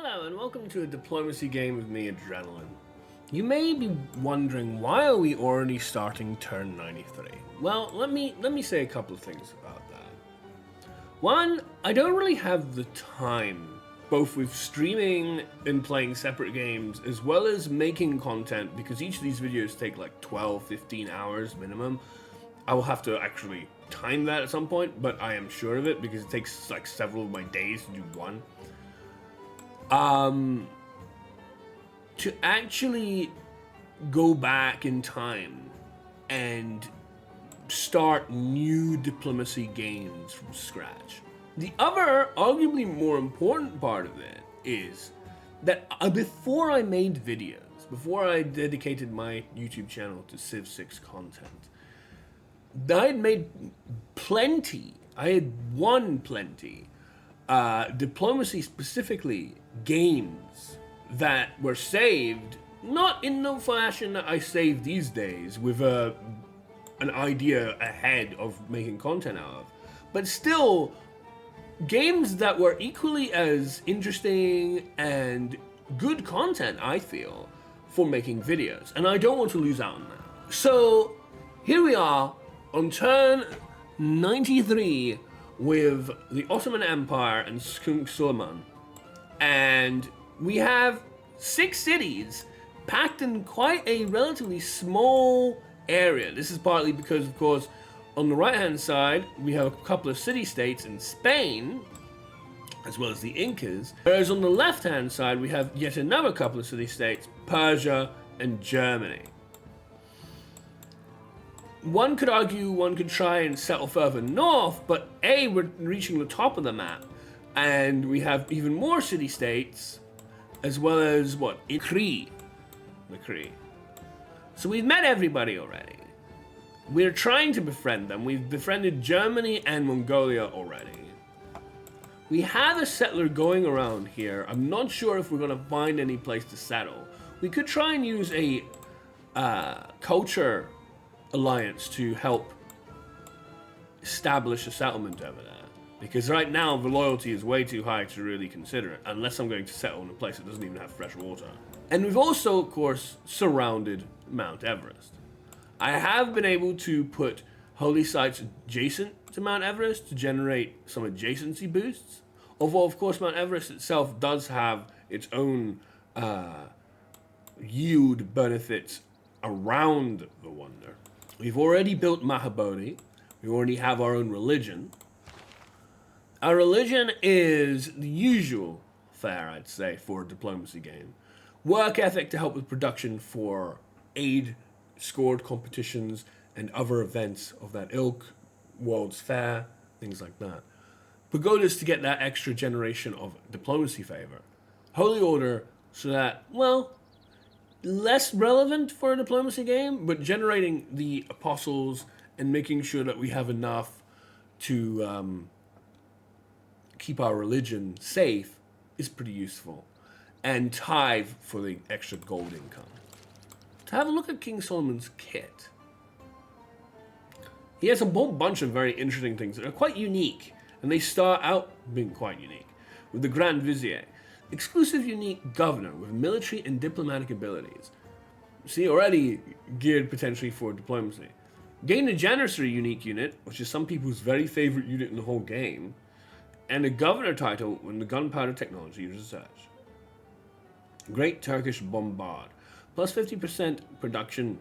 Hello and welcome to a diplomacy game with me, Adrenaline. You may be wondering, why are we already starting turn 93? Well, let me say a couple of things about that. One, I don't really have the time, both with streaming and playing separate games, as well as making content, because each of these videos take like 12, 15 hours minimum. I will have to actually time that at some point, but I am sure of it because it takes like several of my days to do one. To actually go back in time and start new diplomacy games from scratch. The other, arguably more important part of it is that before I made videos, before I dedicated my YouTube channel to Civ 6 content, I had made plenty, I had won plenty, diplomacy specifically, games that were saved, not in the fashion that I save these days, with an idea ahead of making content out of, but still games that were equally as interesting and good content, I feel, for making videos, and I don't want to lose out on that. So here we are on turn 93 with the Ottoman Empire and King Suleiman, and we have 6 cities packed in quite a relatively small area. This is partly because, of course, on the right-hand side, we have a couple of city-states in Spain, as well as the Incas, whereas on the left-hand side, we have yet another couple of city-states, Persia and Germany. One could argue one could try and settle further north, but A, we're reaching the top of the map, and we have even more city-states, as well as, the Cree. So we've met everybody already. We're trying to befriend them. We've befriended Germany and Mongolia already. We have a settler going around here. I'm not sure if we're going to find any place to settle. We could try and use a culture alliance to help establish a settlement over there. Because right now, the loyalty is way too high to really consider it, unless I'm going to settle in a place that doesn't even have fresh water. And we've also, of course, surrounded Mount Everest. I have been able to put holy sites adjacent to Mount Everest to generate some adjacency boosts. Although, of course, Mount Everest itself does have its own yield benefits around the wonder. We've already built Mahabodhi. We already have our own religion. Our religion is the usual fare, I'd say, for a diplomacy game. Work ethic to help with production for aid scored competitions and other events of that ilk, World's Fair, things like that. Pagodas to get that extra generation of diplomacy favor. Holy Order, so that, well, less relevant for a diplomacy game, but generating the apostles and making sure that we have enough to keep our religion safe is pretty useful. And tithe for the extra gold income. To have a look at King Solomon's kit. He has a whole bunch of very interesting things that are quite unique, and they start out being quite unique. With the Grand Vizier, exclusive unique governor with military and diplomatic abilities. See, already geared potentially for diplomacy. Gain a Janissary unique unit, which is some people's very favorite unit in the whole game, and a governor title when the gunpowder technology is researched. Great Turkish Bombard, plus 50% production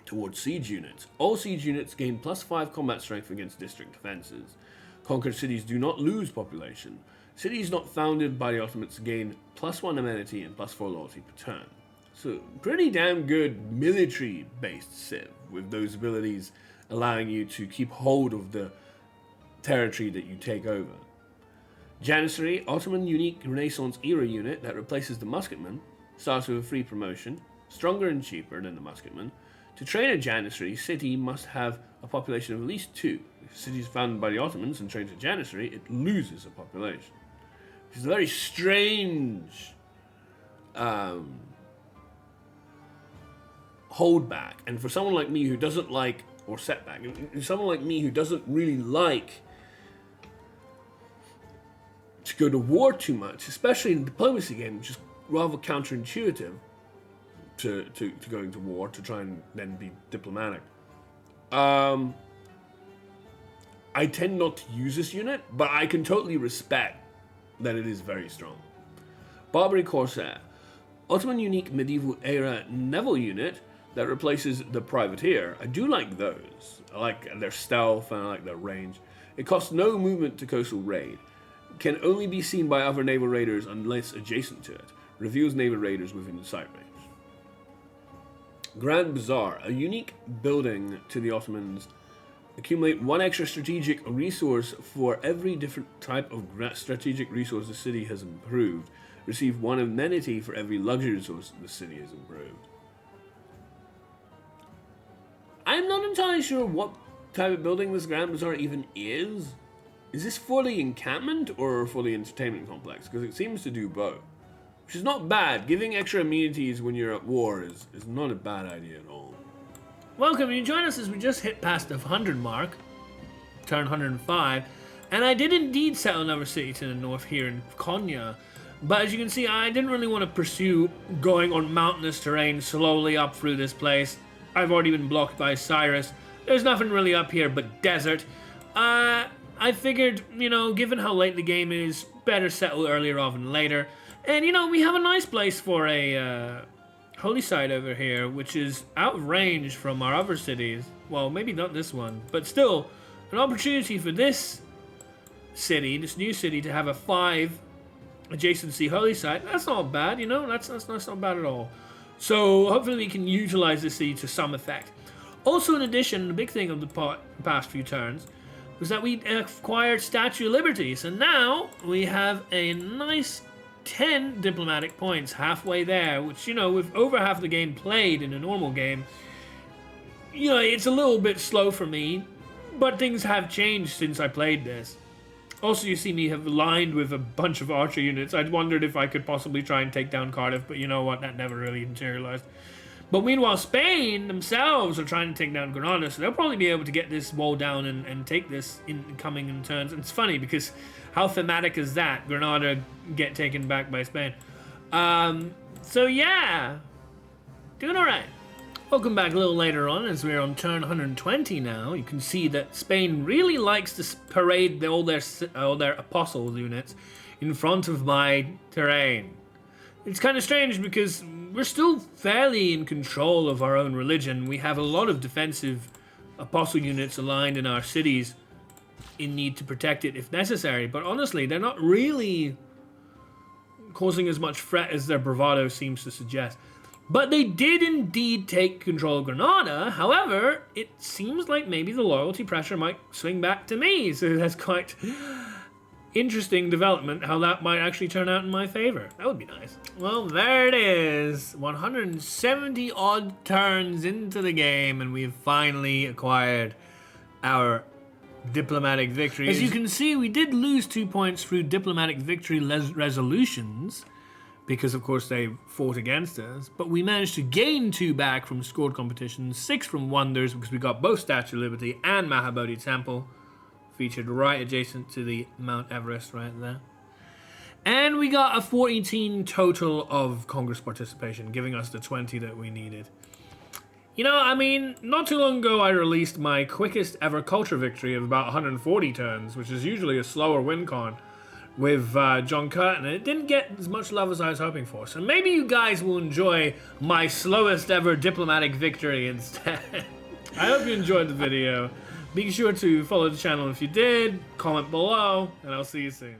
towards siege units. All siege units gain plus 5 combat strength against district defenses. Conquered cities do not lose population. Cities not founded by the Ottomans gain plus 1 amenity and plus 4 loyalty per turn. So pretty damn good military-based Civ, with those abilities allowing you to keep hold of the territory that you take over. Janissary, Ottoman unique Renaissance era unit that replaces the musketman, starts with a free promotion, stronger and cheaper than the musketman. To train a Janissary, city must have a population of at least 2. If a city is founded by the Ottomans and trains a Janissary, it loses a population. It's a very strange holdback, and for someone like me who doesn't like, or setback, someone like me who doesn't really like to go to war too much, especially in a diplomacy game, which is rather counterintuitive to going to war, to try and then be diplomatic. I tend not to use this unit, but I can totally respect that it is very strong. Barbary Corsair. Ottoman unique medieval era naval unit that replaces the privateer. I do like those. I like their stealth and I like their range. It costs no movement to coastal raid. Can only be seen by other naval raiders unless adjacent to it. Reveals naval raiders within sight range. Grand Bazaar, a unique building to the Ottomans. Accumulate one extra strategic resource for every different type of strategic resource the city has improved. Receive one amenity for every luxury resource the city has improved. I'm not entirely sure what type of building this Grand Bazaar even is. Is this for the encampment or for the entertainment complex? Because it seems to do both. Which is not bad. Giving extra amenities when you're at war is not a bad idea at all. Welcome, you join us as we just hit past the 100 mark, turn 105, and I did indeed settle another city to the north here in Konya, but as you can see, I didn't really want to pursue going on mountainous terrain slowly up through this place. I've already been blocked by Cyrus. There's nothing really up here but desert. I figured, given how late the game is, better settle earlier rather than later. And, we have a nice place for a holy site over here, which is out of range from our other cities. Well, maybe not this one, but still, an opportunity for this city, this new city, to have a 5 adjacency holy site. That's not bad, that's not bad at all. So hopefully we can utilize this city to some effect. Also, in addition, the big thing of the past few turns was that we acquired Statue of Liberty. So now we have a nice 10 diplomatic points halfway there, which, with over half the game played in a normal game, it's a little bit slow for me, but things have changed since I played this. Also, you see me have aligned with a bunch of archer units. I'd wondered if I could possibly try and take down Cardiff, but you know what, that never really materialized. But meanwhile, Spain themselves are trying to take down Granada, so they'll probably be able to get this wall down and take this in coming in turns. And it's funny because how thematic is that? Granada get taken back by Spain. So yeah, doing all right. Welcome back a little later on as we're on turn 120 now. You can see that Spain really likes to parade all their apostle units in front of my terrain. It's kind of strange because we're still fairly in control of our own religion. We have a lot of defensive apostle units aligned in our cities in need to protect it if necessary. But honestly, they're not really causing as much threat as their bravado seems to suggest. But they did indeed take control of Granada. However, it seems like maybe the loyalty pressure might swing back to me. So that's quite interesting development, how that might actually turn out in my favor. That would be nice. Well, there it is. 170 odd turns into the game, and we've finally acquired our diplomatic victory. As you can see, we did lose 2 points through diplomatic victory resolutions, because of course they fought against us, but we managed to gain 2 back from scored competitions, 6 from wonders, because we got both Statue of Liberty and Mahabodhi Temple, featured right adjacent to the Mount Everest right there. And we got a 14 total of Congress participation, giving us the 20 that we needed. Not too long ago I released my quickest ever culture victory of about 140 turns, which is usually a slower win con, with John Curtin, and it didn't get as much love as I was hoping for. So maybe you guys will enjoy my slowest ever diplomatic victory instead. I hope you enjoyed the video. Be sure to follow the channel if you did, comment below, and I'll see you soon.